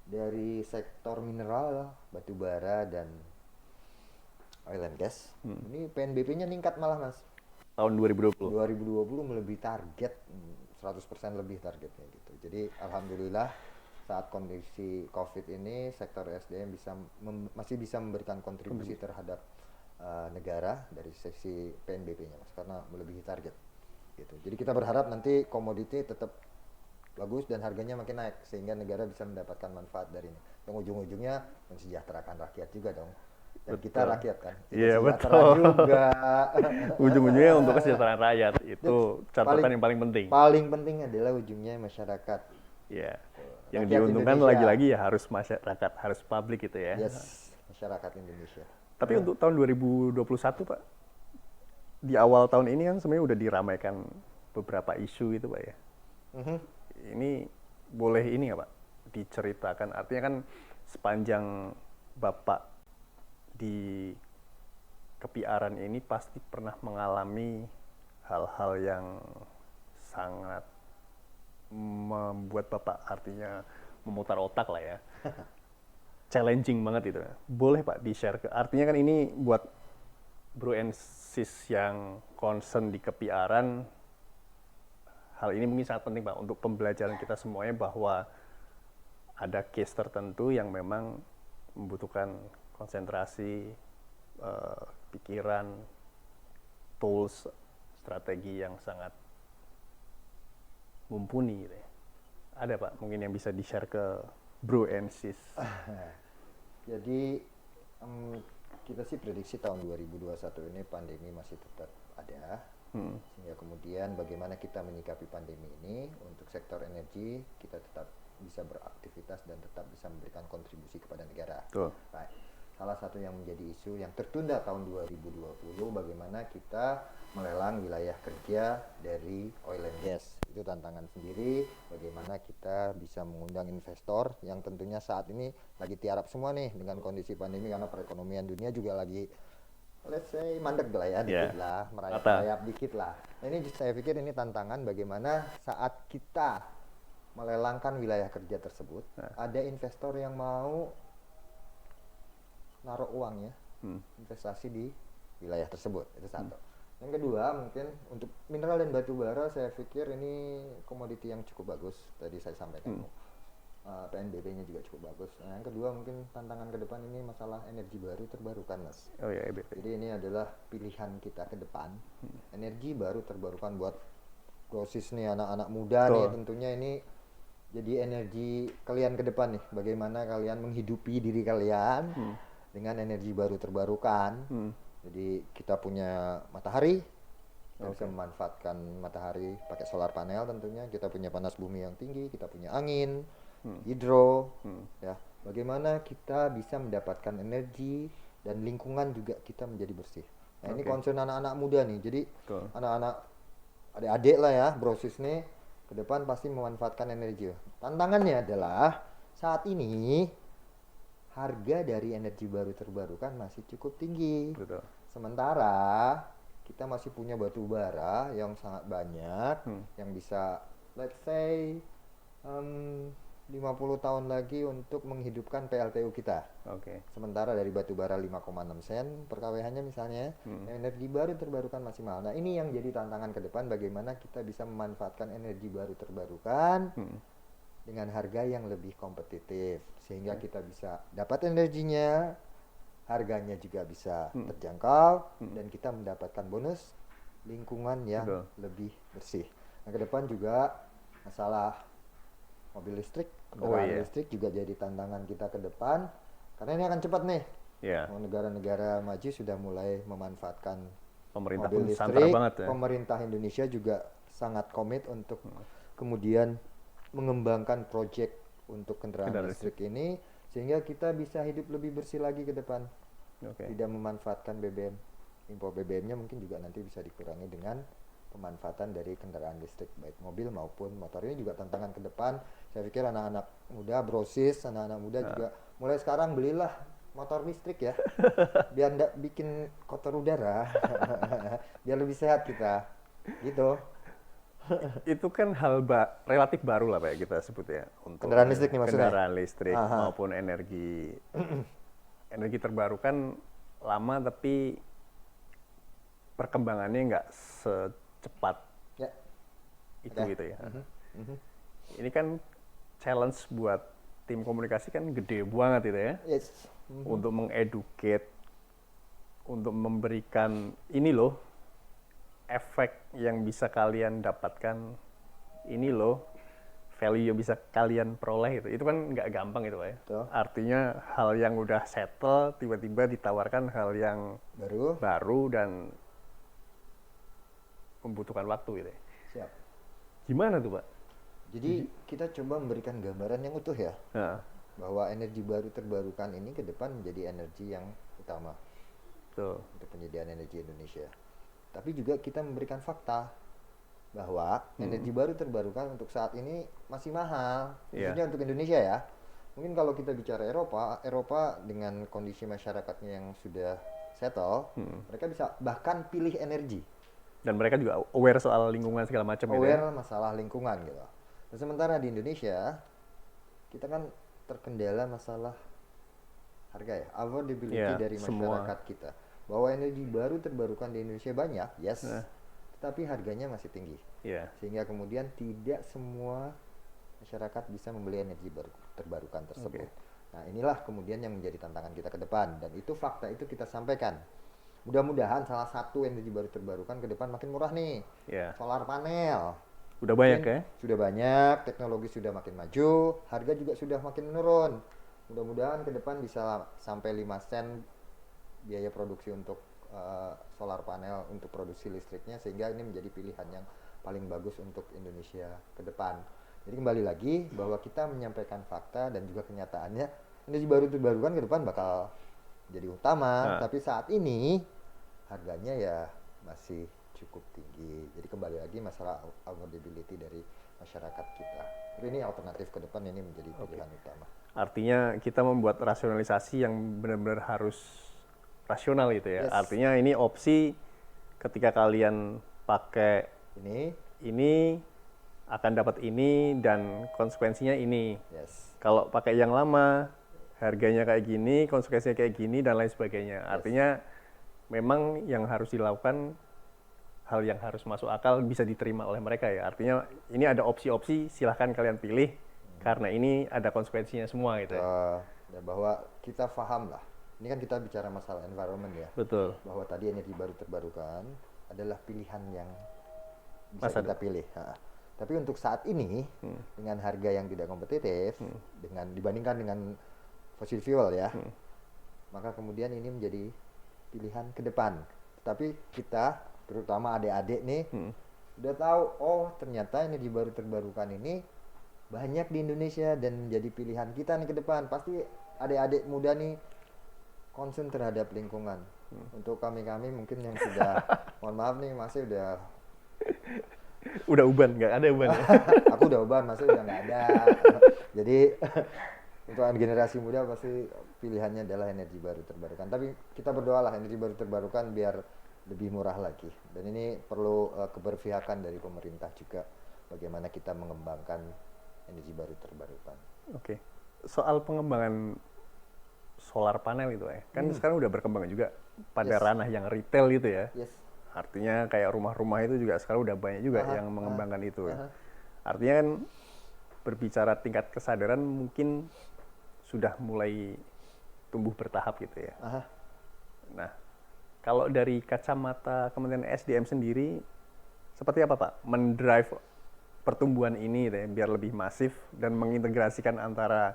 dari sektor mineral, batu bara dan oil and gas. Ini PNBP-nya meningkat malah Mas. Tahun 2020. 2020 melebihi target, 100% lebih targetnya gitu. Jadi alhamdulillah saat kondisi COVID ini sektor SDM masih bisa memberikan kontribusi terhadap negara dari sisi PNBP-nya Mas, karena melebihi target gitu. Jadi kita berharap nanti komoditi tetap bagus dan harganya makin naik sehingga negara bisa mendapatkan manfaat dari ini. Dan ujung-ujungnya mensejahterakan rakyat juga dong. Dan kita rakyat kan. Iya betul. Juga. Ujung-ujungnya untuk kesejahteraan rakyat itu catatan yang paling penting. Paling penting adalah ujungnya masyarakat. Iya. Yang diuntungkan lagi-lagi ya harus masyarakat, harus publik gitu ya. Yes, masyarakat Indonesia. Tapi untuk tahun 2021 Pak, di awal tahun ini kan sebenarnya udah diramaikan beberapa isu gitu Pak ya. Ini boleh ini nggak Pak, diceritakan? Artinya kan sepanjang Bapak di ke-PR-an ini pasti pernah mengalami hal-hal yang sangat membuat Bapak artinya memutar otak lah ya. Challenging banget itu. Boleh Pak di-share ke? Artinya kan ini buat Bro and Sis yang concern di ke-PR-an, hal ini mungkin sangat penting Pak untuk pembelajaran kita semuanya bahwa ada case tertentu yang memang membutuhkan konsentrasi, pikiran, tools, strategi yang sangat mumpuni gitu ya. Ada Pak mungkin yang bisa di-share ke Bro and Sis? Jadi kita sih prediksi tahun 2021 ini pandemi masih tetap ada. Sehingga kemudian bagaimana kita menyikapi pandemi ini untuk sektor energi kita tetap bisa beraktivitas dan tetap bisa memberikan kontribusi kepada negara. Betul. Baik. Salah satu yang menjadi isu yang tertunda tahun 2020 bagaimana kita melelang wilayah kerja dari oil and gas. Itu tantangan sendiri bagaimana kita bisa mengundang investor yang tentunya saat ini lagi tiarap semua nih dengan kondisi pandemi karena perekonomian dunia juga lagi let's say mandek lah ya, dikit lah, merayap dikit lah. Nah, ini saya pikir ini tantangan bagaimana saat kita melelangkan wilayah kerja tersebut, ada investor yang mau naruh uangnya, investasi di wilayah tersebut, itu satu. Yang kedua mungkin untuk mineral dan batu bara, saya pikir ini komoditi yang cukup bagus, tadi saya sampaikan. PNBP-nya juga cukup bagus. Nah, yang kedua mungkin tantangan ke depan ini masalah energi baru terbarukan, Mas. Oh ya, EBP. Jadi ini adalah pilihan kita ke depan. Energi baru terbarukan buat grosis nih anak-anak muda nih, tentunya ini jadi energi kalian ke depan nih. Bagaimana kalian menghidupi diri kalian dengan energi baru terbarukan. Jadi kita punya matahari, kita bisa memanfaatkan matahari pakai solar panel tentunya. Kita punya panas bumi yang tinggi, kita punya angin, hidro, ya. Bagaimana kita bisa mendapatkan energi dan lingkungan juga kita menjadi bersih. Nah ini concern anak-anak muda nih. Jadi anak-anak adik-adik lah ya, brosis nih ke depan pasti memanfaatkan energi. Tantangannya adalah saat ini harga dari energi baru terbarukan masih cukup tinggi. Betul. Sementara kita masih punya batu bara yang sangat banyak yang bisa let's say 50 tahun lagi untuk menghidupkan PLTU kita. Sementara dari batu bara 5,6 sen per kWh-nya misalnya, energi baru terbarukan masih mahal. Nah, ini yang jadi tantangan ke depan bagaimana kita bisa memanfaatkan energi baru terbarukan dengan harga yang lebih kompetitif sehingga kita bisa dapat energinya, harganya juga bisa terjangkau dan kita mendapatkan bonus lingkungan yang lebih bersih. Nah, ke depan juga masalah mobil listrik, kendaraan listrik juga jadi tantangan kita ke depan karena ini akan cepat nih. Negara-negara maju sudah mulai memanfaatkan pemerintah mobil listrik. Pemerintah Indonesia juga sangat komit untuk kemudian mengembangkan proyek untuk kendaraan listrik ini sehingga kita bisa hidup lebih bersih lagi ke depan. Tidak memanfaatkan BBM. Impor BBM-nya mungkin juga nanti bisa dikurangi dengan pemanfaatan dari kendaraan listrik baik mobil maupun motor. Ini juga tantangan ke depan. Saya pikir anak-anak muda, brosis, anak-anak muda juga mulai sekarang belilah motor listrik ya. Biar enggak bikin kotor udara. Biar lebih sehat kita. Gitu. Itu kan hal relatif baru lah Pak ya kita sebut ya untuk kendaraan listrik nih maksudnya. Kendaraan listrik maupun energi terbarukan lama tapi perkembangannya nggak secepat itu gitu ya. Ini kan challenge buat tim komunikasi kan gede banget itu ya. Untuk mengeducate, untuk memberikan ini loh efek yang bisa kalian dapatkan, ini loh value yang bisa kalian peroleh itu kan nggak gampang itu Pak ya. Artinya hal yang udah settle tiba-tiba ditawarkan hal yang baru dan membutuhkan waktu gitu ya. Siap. Gimana tuh Pak? Jadi kita coba memberikan gambaran yang utuh ya, bahwa energi baru terbarukan ini ke depan menjadi energi yang utama untuk penyediaan energi Indonesia. Tapi juga kita memberikan fakta bahwa energi baru terbarukan untuk saat ini masih mahal, Iya. khususnya untuk Indonesia ya. Mungkin kalau kita bicara Eropa dengan kondisi masyarakatnya yang sudah settle, mereka bisa bahkan pilih energi, Dan mereka juga aware soal lingkungan segala macam gitu ya. aware masalah lingkungan gitu. Dan sementara di Indonesia, kita kan terkendala masalah harga ya, affordability Iya, dari semua. masyarakat kita. Bahwa energi baru terbarukan di Indonesia banyak, yes, Nah. tetapi harganya masih tinggi. Iya. Sehingga kemudian tidak semua masyarakat bisa membeli energi terbarukan tersebut. Oke. Nah, inilah kemudian yang menjadi tantangan kita ke depan, dan itu fakta itu kita sampaikan. Mudah-mudahan salah satu energi baru terbarukan ke depan makin murah nih. Iya. Solar panel. Udah banyak Mungkin ya. sudah banyak, teknologi sudah makin maju, harga juga sudah makin menurun. Mudah-mudahan ke depan bisa sampai 5 sen biaya produksi untuk solar panel untuk produksi listriknya, sehingga ini menjadi pilihan yang paling bagus untuk Indonesia ke depan. Jadi kembali lagi bahwa kita menyampaikan fakta dan juga kenyataannya, energi baru terbarukan ke depan bakal jadi utama, Nah. tapi saat ini harganya ya masih cukup tinggi. Jadi kembali lagi masalah affordability dari masyarakat kita. Tapi ini alternatif ke depan, ini menjadi pilihan utama. Artinya kita membuat rasionalisasi yang benar-benar harus rasional gitu ya. Yes. Artinya ini opsi ketika kalian pakai ini akan dapat ini dan konsekuensinya ini. Yes. Kalau pakai yang lama, harganya kayak gini, konsekuensinya kayak gini dan lain sebagainya. Artinya memang yang harus dilakukan hal yang harus masuk akal bisa diterima oleh mereka ya. Artinya ini ada opsi-opsi, silahkan kalian pilih karena ini ada konsekuensinya semua gitu ya. Ya, bahwa kita paham lah. Ini kan kita bicara masalah environment ya. Betul. Bahwa tadi energi baru terbarukan adalah pilihan yang bisa Masa kita pilih. Tapi untuk saat ini dengan harga yang tidak kompetitif dengan dibandingkan dengan fossil fuel ya, maka kemudian ini menjadi pilihan ke depan. Tapi kita terutama adik-adik nih udah tahu, oh ternyata energi baru terbarukan ini banyak di Indonesia dan menjadi pilihan kita nih ke depan. Pasti adik-adik muda nih concern terhadap lingkungan. Untuk kami-kami mungkin yang sudah mohon maaf nih masih udah uban, nggak ada uban ya? aku udah uban, masih udah nggak ada. Jadi untuk generasi muda pasti pilihannya adalah energi baru terbarukan. Tapi kita berdoalah energi baru terbarukan biar lebih murah lagi. Dan ini perlu keberpihakan dari pemerintah juga, bagaimana kita mengembangkan energi baru terbarukan. Oke. Soal pengembangan solar panel itu ya, kan sekarang udah berkembang juga pada ranah yang retail gitu ya. Yes. Artinya kayak rumah-rumah itu juga sekarang udah banyak juga yang mengembangkan itu. Artinya kan berbicara tingkat kesadaran mungkin sudah mulai tumbuh bertahap gitu ya. Nah, kalau dari kacamata Kementerian SDM sendiri, seperti apa Pak mendrive pertumbuhan ini gitu ya, biar lebih masif dan mengintegrasikan antara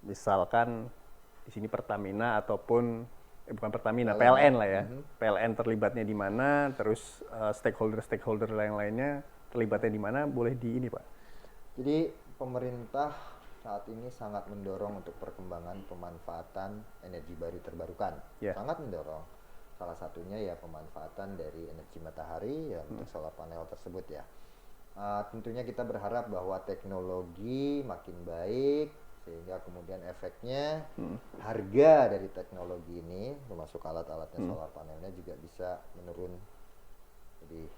misalkan di sini Pertamina ataupun bukan Pertamina, PLN lah ya. PLN terlibatnya di mana, terus stakeholder lain-lainnya terlibatnya di mana, boleh di ini Pak. Jadi pemerintah saat ini sangat mendorong untuk perkembangan pemanfaatan energi baru terbarukan. Sangat mendorong. Salah satunya ya pemanfaatan dari energi matahari ya untuk solar panel tersebut ya. Tentunya kita berharap bahwa teknologi makin baik sehingga kemudian efeknya harga dari teknologi ini termasuk alat-alatnya solar panelnya juga bisa menurun lebih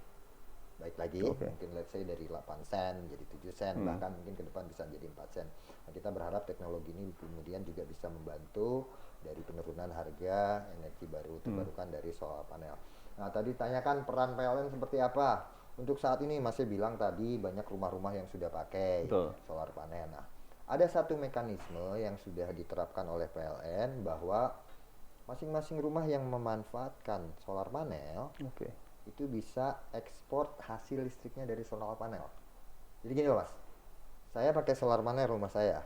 baik lagi. Mungkin let's say dari 8 sen jadi 7 sen bahkan mungkin ke depan bisa jadi 4 sen. Nah, kita berharap teknologi ini kemudian juga bisa membantu dari penurunan harga energi baru terbarukan dari solar panel. Nah, tadi tanyakan peran PLN seperti apa. Untuk saat ini masih bilang tadi banyak rumah-rumah yang sudah pakai solar panel. Nah, ada satu mekanisme yang sudah diterapkan oleh PLN bahwa masing-masing rumah yang memanfaatkan solar panel itu bisa ekspor hasil listriknya dari solar panel. Jadi gini loh Mas, saya pakai solar panel rumah saya.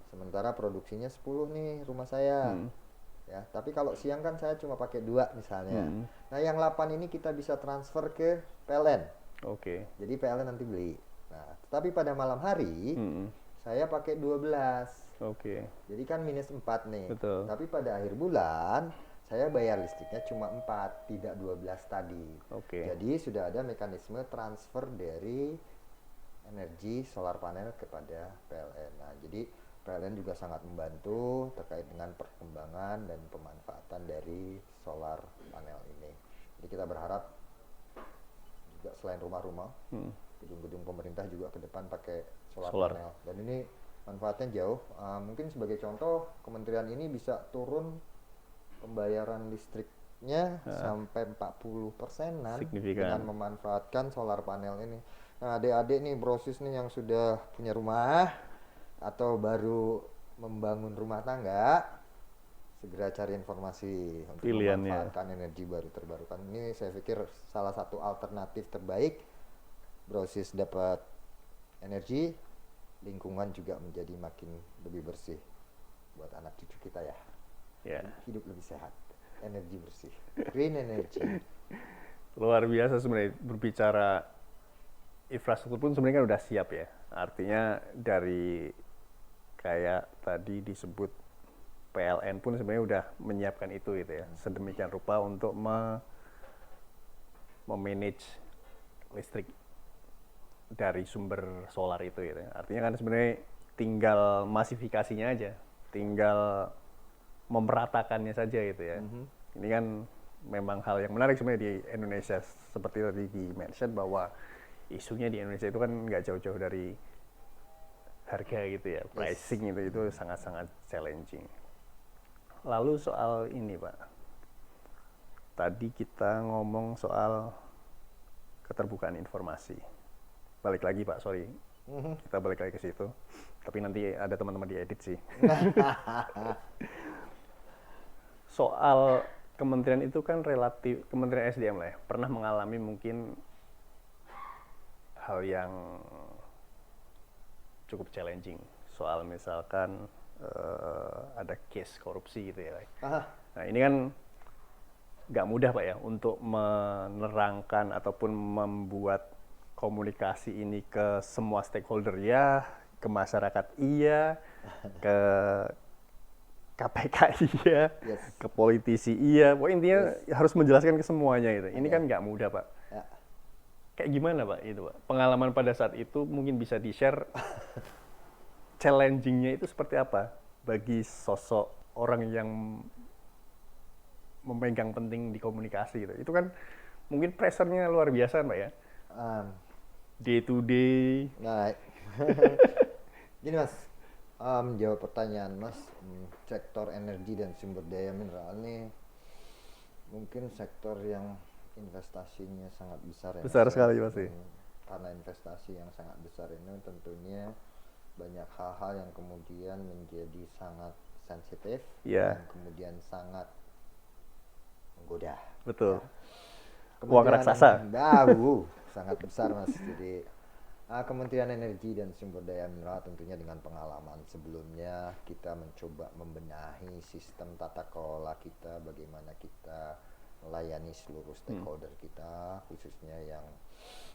Sementara produksinya 10 nih rumah saya. Ya, tapi kalau siang kan saya cuma pakai 2 misalnya. Nah, yang 8 ini kita bisa transfer ke PLN. Jadi PLN nanti beli. Nah, tetapi pada malam hari saya pakai 12. Jadi kan minus 4 nih. Tapi pada akhir bulan saya bayar listriknya cuma 4, tidak 12 tadi. Oke. Jadi sudah ada mekanisme transfer dari energi solar panel kepada PLN. Nah, jadi PLN juga sangat membantu terkait dengan perkembangan dan pemanfaatan dari solar panel ini. Jadi kita berharap juga selain rumah-rumah, gedung-gedung pemerintah juga ke depan pakai solar panel. Dan ini manfaatnya jauh. Mungkin sebagai contoh, kementerian ini bisa turun pembayaran listriknya sampai 40%-an dengan memanfaatkan solar panel ini. Nah, adik-adik nih brosis nih yang sudah punya rumah atau baru membangun rumah tangga, segera cari informasi untuk memanfaatkan energi baru terbarukan. Ini saya pikir salah satu alternatif terbaik. Brosis dapat energi, lingkungan juga menjadi makin lebih bersih buat anak cucu kita ya. Hidup lebih sehat, energi bersih, green energy. Luar biasa sebenarnya, berbicara infrastruktur pun sebenarnya kan udah siap ya. Artinya dari kayak tadi disebut PLN pun sebenarnya udah menyiapkan itu gitu ya, sedemikian rupa untuk memanage listrik dari sumber solar itu gitu ya. Artinya kan sebenarnya tinggal masifikasinya aja, tinggal memeratakannya saja gitu ya. Ini kan memang hal yang menarik sebenarnya di Indonesia, seperti tadi di-mention bahwa isunya di Indonesia itu kan nggak jauh-jauh dari harga gitu ya, pricing itu sangat-sangat challenging. Lalu soal ini Pak, tadi kita ngomong soal keterbukaan informasi. Balik lagi Pak, sorry, kita balik lagi ke situ. Tapi nanti ada teman-teman diedit sih. Soal kementerian itu kan relatif, Kementerian SDM lah ya, pernah mengalami mungkin hal yang cukup challenging. Soal misalkan ada case korupsi gitu ya. Nah ini kan nggak mudah Pak ya untuk menerangkan ataupun membuat komunikasi ini ke semua stakeholder ya, ke masyarakat iya, ke KPK iya, ke politisi iya. Pokoknya intinya harus menjelaskan ke semuanya gitu. Ini kan nggak mudah Pak. Kayak gimana Pak itu Pak? Pengalaman pada saat itu mungkin bisa di-share challenging-nya itu seperti apa bagi sosok orang yang memegang penting di komunikasi gitu. Itu kan mungkin pressure-nya luar biasa Pak ya. Day to day. Nah, gini Mas, menjawab pertanyaan Mas, sektor energi dan sumber daya mineral ini mungkin sektor yang investasinya sangat besar ya. Besar sekali pasti. Karena investasi yang sangat besar ini tentunya banyak hal-hal yang kemudian menjadi sangat sensitif dan kemudian sangat menggoda. Betul. Ya. Uang raksasa. Sangat besar Mas. Jadi Kementerian Energi dan Sumber Daya Mineral tentunya dengan pengalaman sebelumnya kita mencoba membenahi sistem tata kelola kita, bagaimana kita melayani seluruh stakeholder kita, khususnya yang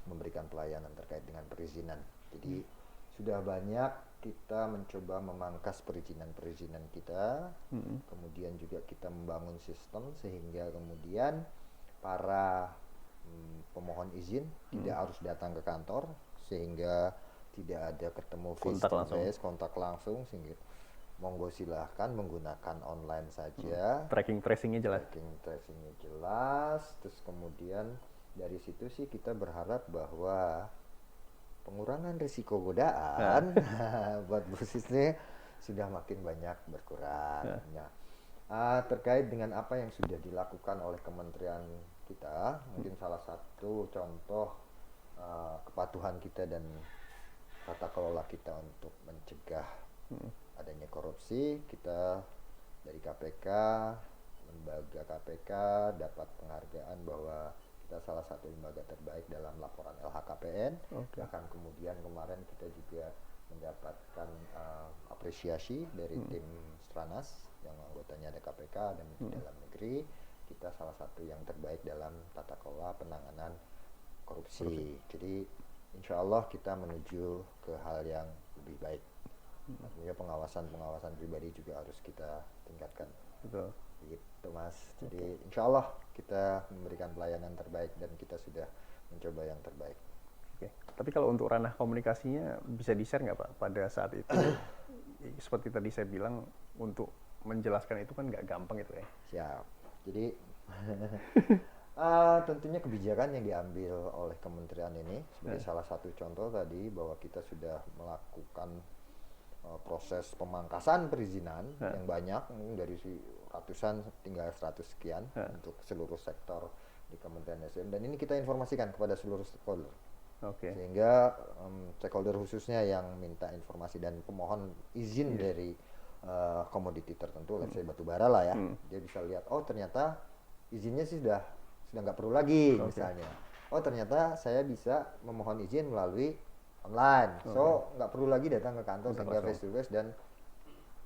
memberikan pelayanan terkait dengan perizinan. Jadi sudah banyak kita mencoba memangkas perizinan-perizinan kita, kemudian juga kita membangun sistem sehingga kemudian para pemohon izin tidak harus datang ke kantor, sehingga tidak ada ketemu face to face, kontak langsung, sehingga monggo silahkan menggunakan online saja. Tracking tracingnya jelas. Terus kemudian dari situ sih kita berharap bahwa pengurangan risiko godaan buat bisnisnya sudah makin banyak berkurang. Terkait dengan apa yang sudah dilakukan oleh kementerian kita, mungkin salah satu contoh kepatuhan kita dan tata kelola kita untuk mencegah adanya korupsi, kita dari KPK, lembaga KPK dapat penghargaan bahwa kita salah satu lembaga terbaik dalam laporan LHKPN. Bahkan kemudian kemarin kita juga mendapatkan apresiasi dari tim Stranas yang anggotanya ada KPK dan di dalam negeri. Kita salah satu yang terbaik dalam tata kelola penanganan korupsi. Jadi insya Allah kita menuju ke hal yang lebih baik. Artinya pengawasan pribadi juga harus kita tingkatkan. Betul. Gitu Mas. Jadi insya Allah kita memberikan pelayanan terbaik dan kita sudah mencoba yang terbaik. Oke. Tapi kalau untuk ranah komunikasinya bisa di-share nggak Pak pada saat itu? Seperti tadi saya bilang, untuk menjelaskan itu kan nggak gampang itu ya. Siap. Jadi tentunya kebijakan yang diambil oleh kementerian ini sebagai salah satu contoh tadi bahwa kita sudah melakukan proses pemangkasan perizinan yang banyak, mungkin dari ratusan tinggal 100 sekian untuk seluruh sektor di Kementerian SDM, dan ini kita informasikan kepada seluruh stakeholder. Sehingga stakeholder khususnya yang minta informasi dan pemohon izin dari komoditi tertentu, let's say batu bara lah ya, dia bisa lihat, oh ternyata izinnya sih sudah nggak perlu lagi misalnya. Oh ternyata saya bisa memohon izin melalui online, so nggak perlu lagi datang ke kantor sehingga face to face dan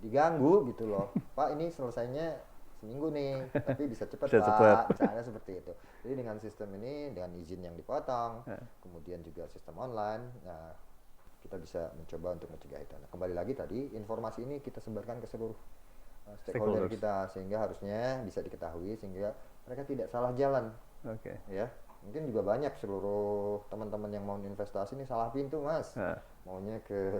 diganggu gitu loh. Pak ini selesainya seminggu nih, tapi bisa cepat Pak, misalnya seperti itu. Jadi dengan sistem ini, dengan izin yang dipotong, kemudian juga sistem online, nah kita bisa mencoba untuk mencegah itu. Nah, kembali lagi tadi, informasi ini kita sebarkan ke seluruh stakeholder kita sehingga harusnya bisa diketahui sehingga mereka tidak salah jalan. Ya, mungkin juga banyak seluruh teman-teman yang mau investasi ini salah pintu Mas, maunya ke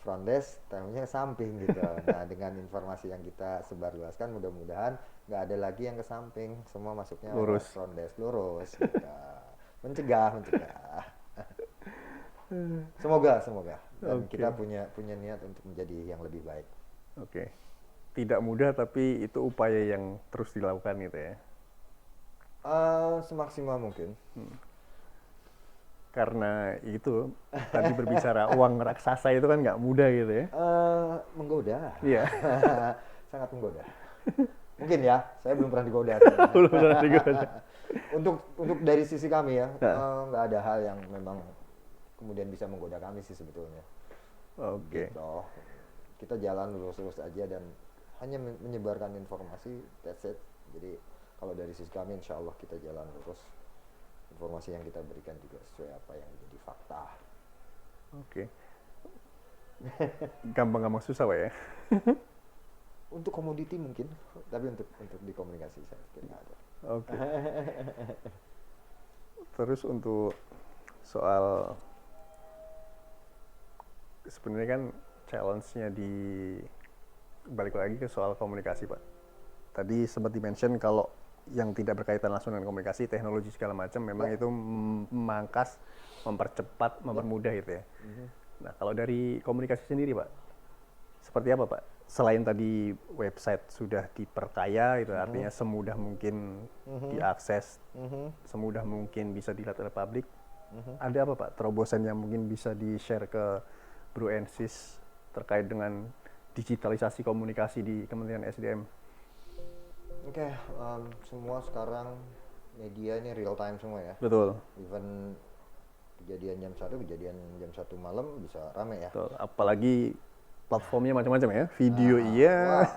front desk, tahunya ke samping gitu. Nah dengan informasi yang kita sebarluaskan, mudah-mudahan nggak ada lagi yang ke samping, semua masuknya lurus, front desk lurus gitu. mencegah semoga dan kita punya niat untuk menjadi yang lebih baik. Tidak mudah tapi itu upaya yang terus dilakukan gitu ya. Semaksimal mungkin. Karena itu tadi berbicara uang raksasa itu kan nggak mudah gitu ya. Menggoda. Iya. Sangat menggoda. Mungkin ya, saya belum pernah digoda. Belum pernah digoda. Untuk dari sisi kami ya, nggak ada hal yang memang kemudian bisa menggoda kami sih sebetulnya. Gitu. Kita jalan lurus-lurus aja dan hanya menyebarkan informasi, that's it. Jadi kalau dari sisi kami insya Allah kita jalan lurus. Informasi yang kita berikan juga sesuai apa yang menjadi fakta. Gampang-gampang susah Pak ya. Untuk komoditi mungkin, tapi untuk di komunikasi saya tidak ada. Terus untuk soal sebenarnya kan challenge-nya di balik lagi ke soal komunikasi Pak. Tadi sempat di-mention kalau yang tidak berkaitan langsung dengan komunikasi, teknologi segala macam, memang itu memangkas, mempercepat, mempermudah itu ya. Nah kalau dari komunikasi sendiri Pak, seperti apa Pak? Selain tadi website sudah diperkaya, itu artinya semudah mungkin diakses, semudah mungkin bisa dilihat oleh publik. Ada apa Pak terobosan yang mungkin bisa di-share ke Bro Ensis terkait dengan digitalisasi komunikasi di Kementerian SDM? Semua sekarang media ini real time semua ya. Betul. Even kejadian jam 1, kejadian jam 1 malam bisa rame ya. Betul. Apalagi platformnya macam-macam ya. Video iya.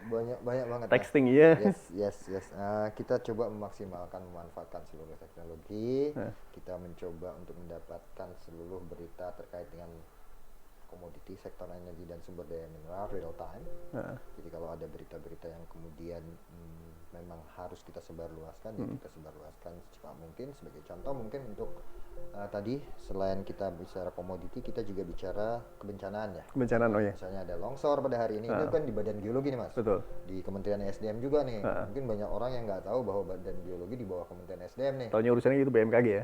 Banyak banget. Texting iya. Yes. Kita coba memanfaatkan seluruh teknologi. Kita mencoba untuk mendapatkan seluruh berita terkait dengan komoditi, sektor energi dan sumber daya mineral real time. Jadi kalau ada berita-berita yang kemudian memang harus kita sebarluaskan, ya kita sebarluaskan secepat mungkin. Sebagai contoh mungkin untuk tadi selain kita bicara komoditi, kita juga bicara kebencanaan ya. Kebencanaan, Misalnya ada longsor pada hari ini, itu kan di Badan Geologi nih Mas. Betul. Di Kementerian SDM juga nih. Mungkin banyak orang yang nggak tahu bahwa Badan Geologi di bawah Kementerian SDM nih. Taunya urusannya itu BMKG ya.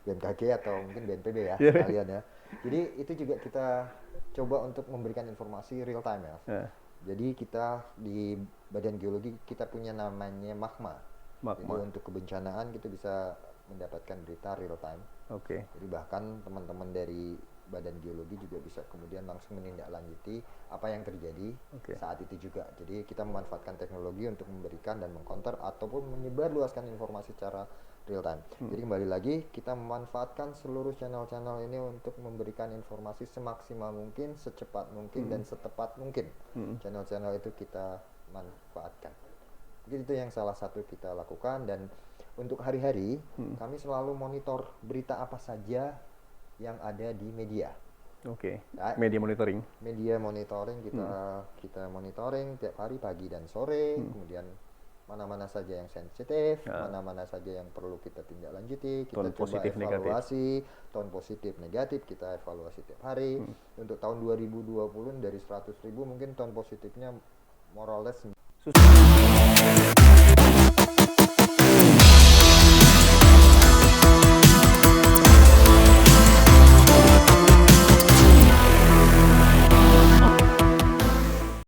BMKG atau mungkin BNPB ya kalian ya. Jadi itu juga kita coba untuk memberikan informasi real time ya. Jadi kita di Badan Geologi kita punya namanya magma. Jadi untuk kebencanaan kita bisa mendapatkan berita real time. Jadi bahkan teman-teman dari Badan Geologi juga bisa kemudian langsung menindaklanjuti apa yang terjadi saat itu juga. Jadi kita memanfaatkan teknologi untuk memberikan dan mengcounter ataupun menyebarluaskan informasi secara real time. Jadi kembali lagi kita memanfaatkan seluruh channel-channel ini untuk memberikan informasi semaksimal mungkin, secepat mungkin dan setepat mungkin. Channel-channel itu kita manfaatkan. Jadi itu yang salah satu kita lakukan, dan untuk hari-hari kami selalu monitor berita apa saja yang ada di media. Oke. Ya. Media monitoring. Media monitoring kita monitoring tiap hari pagi dan sore, kemudian mana-mana saja yang sensitif, mana-mana saja yang perlu kita tindak lanjuti, kita Tone coba positif, negatif. evaluasi, tone positif negatif kita evaluasi tiap hari. Untuk tahun 2020 dari 100.000 mungkin tone positifnya more or less